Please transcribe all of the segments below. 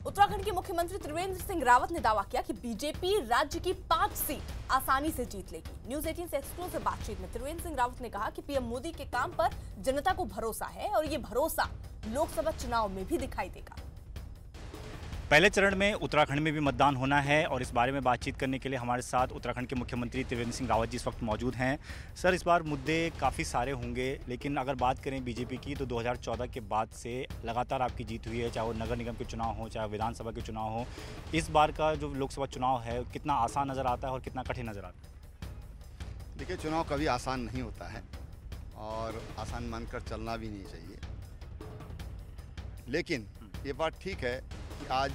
उत्तराखंड के मुख्यमंत्री त्रिवेंद्र सिंह रावत ने दावा किया कि बीजेपी राज्य की 5 सीट आसानी से जीत लेगी। न्यूज 18 से एक्सक्लूसिव बातचीत में त्रिवेंद्र सिंह रावत ने कहा कि पीएम मोदी के काम पर जनता को भरोसा है और ये भरोसा लोकसभा चुनाव में भी दिखाई देगा। पहले चरण में उत्तराखंड में भी मतदान होना है और इस बारे में बातचीत करने के लिए हमारे साथ उत्तराखंड के मुख्यमंत्री त्रिवेंद्र सिंह रावत जी इस वक्त मौजूद हैं। सर, इस बार मुद्दे काफ़ी सारे होंगे, लेकिन अगर बात करें बीजेपी की तो 2014 के बाद से लगातार आपकी जीत हुई है, चाहे वो नगर निगम के चुनाव हो, चाहे विधानसभा के चुनाव हो। इस बार का जो लोकसभा चुनाव है कितना आसान नज़र आता है और कितना कठिन नज़र आता है? देखिए, चुनाव कभी आसान नहीं होता है और आसान मानकर चलना भी नहीं चाहिए, लेकिन ये बात ठीक है कि आज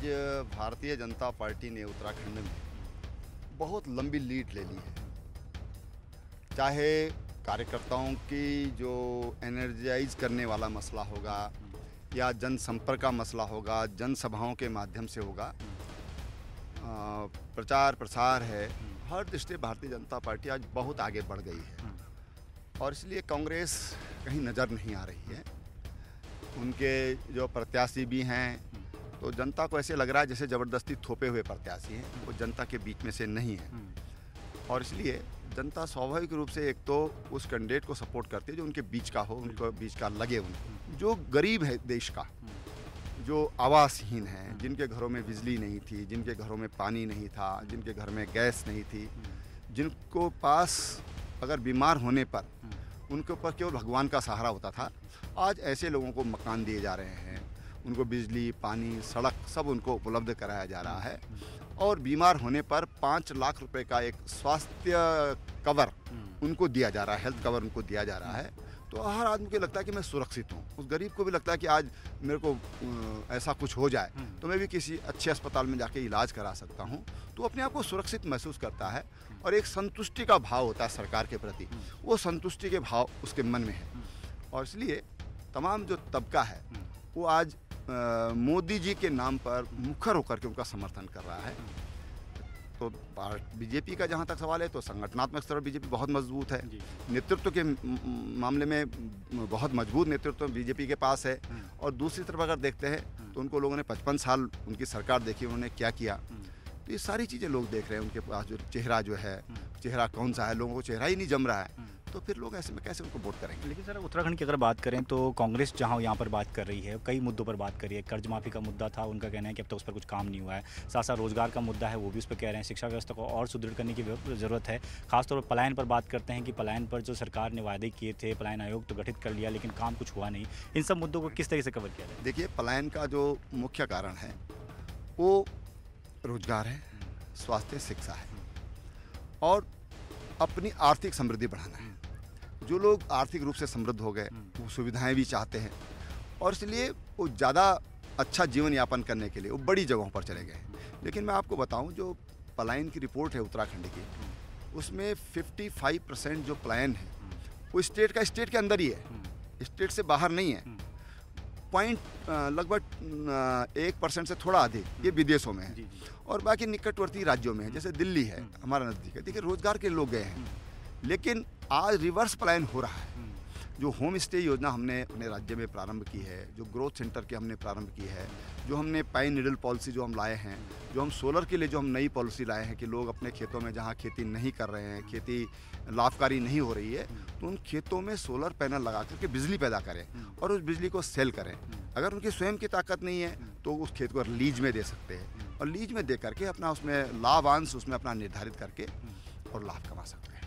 भारतीय जनता पार्टी ने उत्तराखंड में बहुत लंबी लीड ले ली है। चाहे कार्यकर्ताओं की जो एनर्जाइज करने वाला मसला होगा या जनसंपर्क का मसला होगा, जनसभाओं के माध्यम से होगा, प्रचार प्रसार है, हर दृष्टि भारतीय जनता पार्टी आज बहुत आगे बढ़ गई है और इसलिए कांग्रेस कहीं नज़र नहीं आ रही है। उनके जो प्रत्याशी भी हैं तो जनता को ऐसे लग रहा है जैसे ज़बरदस्ती थोपे हुए प्रत्याशी हैं, वो जनता के बीच में से नहीं है और इसलिए जनता स्वाभाविक रूप से एक तो उस कैंडिडेट को सपोर्ट करती है जो उनके बीच का हो, उनको बीच का लगे, उनको जो गरीब है देश का, जो आवासहीन है, जिनके घरों में बिजली नहीं थी, जिनके घरों में पानी नहीं था, जिनके घर में गैस नहीं थी, जिनको पास अगर बीमार होने पर उनके ऊपर केवल भगवान का सहारा होता था, आज ऐसे लोगों को मकान दिए जा रहे हैं, उनको बिजली, पानी, सड़क सब उनको उपलब्ध कराया जा रहा है और बीमार होने पर 5 लाख रुपए का एक स्वास्थ्य कवर उनको दिया जा रहा है, हेल्थ कवर उनको दिया जा रहा है। तो हर आदमी को लगता है कि मैं सुरक्षित हूँ। उस गरीब को भी लगता है कि आज मेरे को ऐसा कुछ हो जाए तो मैं भी किसी अच्छे अस्पताल में जाके इलाज करा सकता हूँ, तो अपने आप को सुरक्षित महसूस करता है और एक संतुष्टि का भाव होता है सरकार के प्रति, वो संतुष्टि के भाव उसके मन में है और इसलिए तमाम जो तबका है वो आज मोदी जी के नाम पर मुखर होकर के उनका समर्थन कर रहा है। तो बीजेपी का जहाँ तक सवाल है तो संगठनात्मक स्तर पर बीजेपी बहुत मजबूत है, नेतृत्व के मामले में बहुत मजबूत नेतृत्व बीजेपी के पास है और दूसरी तरफ अगर देखते हैं तो उनको लोगों ने 55 साल उनकी सरकार देखी, उन्होंने क्या किया, तो ये सारी चीज़ें लोग देख रहे हैं। उनके पास जो चेहरा कौन सा है, लोगों को चेहरा ही नहीं जम रहा है, तो फिर लोग ऐसे में कैसे उनको वोट करेंगे। लेकिन सर, उत्तराखंड की अगर बात करें तो कांग्रेस जहां यहाँ पर बात कर रही है, कई मुद्दों पर बात कर रही है। कर्ज माफी का मुद्दा था, उनका कहना है कि अब तक उस पर कुछ काम नहीं हुआ है। साथ साथ रोजगार का मुद्दा है, वो भी उस पर कह रहे हैं। शिक्षा व्यवस्था को और सुदृढ़ करने की ज़रूरत है। खासतौर पर पलायन पर बात करते हैं कि पलायन पर जो सरकार ने वादे किए थे, पलायन आयोग तो गठित कर लिया लेकिन काम कुछ हुआ नहीं। इन सब मुद्दों को किस तरह से कवर किया जाए? देखिए, पलायन का जो मुख्य कारण है वो रोजगार है, स्वास्थ्य, शिक्षा है और अपनी आर्थिक समृद्धि बढ़ाना है। जो लोग आर्थिक रूप से समृद्ध हो गए वो सुविधाएं भी चाहते हैं और इसलिए वो ज़्यादा अच्छा जीवन यापन करने के लिए वो बड़ी जगहों पर चले गए। लेकिन मैं आपको बताऊं, जो पलायन की रिपोर्ट है उत्तराखंड की, उसमें 55% जो पलायन है वो स्टेट के अंदर ही है, स्टेट से बाहर नहीं है। लगभग 1% से थोड़ा अधिक ये विदेशों में है और बाकी निकटवर्ती राज्यों में है, जैसे दिल्ली है हमारा नज़दीक है। देखिए, रोजगार के लोग गए हैं, लेकिन आज रिवर्स पलायन हो रहा है। जो होम स्टे योजना हमने अपने राज्य में प्रारंभ की है, जो ग्रोथ सेंटर की हमने प्रारंभ की है, जो हमने पाइन नीडल पॉलिसी जो हम लाए हैं, जो हम सोलर के लिए जो हम नई पॉलिसी लाए हैं कि लोग अपने खेतों में जहाँ खेती नहीं कर रहे हैं, खेती लाभकारी नहीं हो रही है, तो उन खेतों में सोलर पैनल लगा करके बिजली पैदा करें और उस बिजली को सेल करें। अगर उनकी स्वयं की ताकत नहीं है तो उस खेत को लीज में दे सकते हैं और लीज में दे करके अपना उसमें लाभांश उसमें अपना निर्धारित करके और लाभ कमा सकते हैं।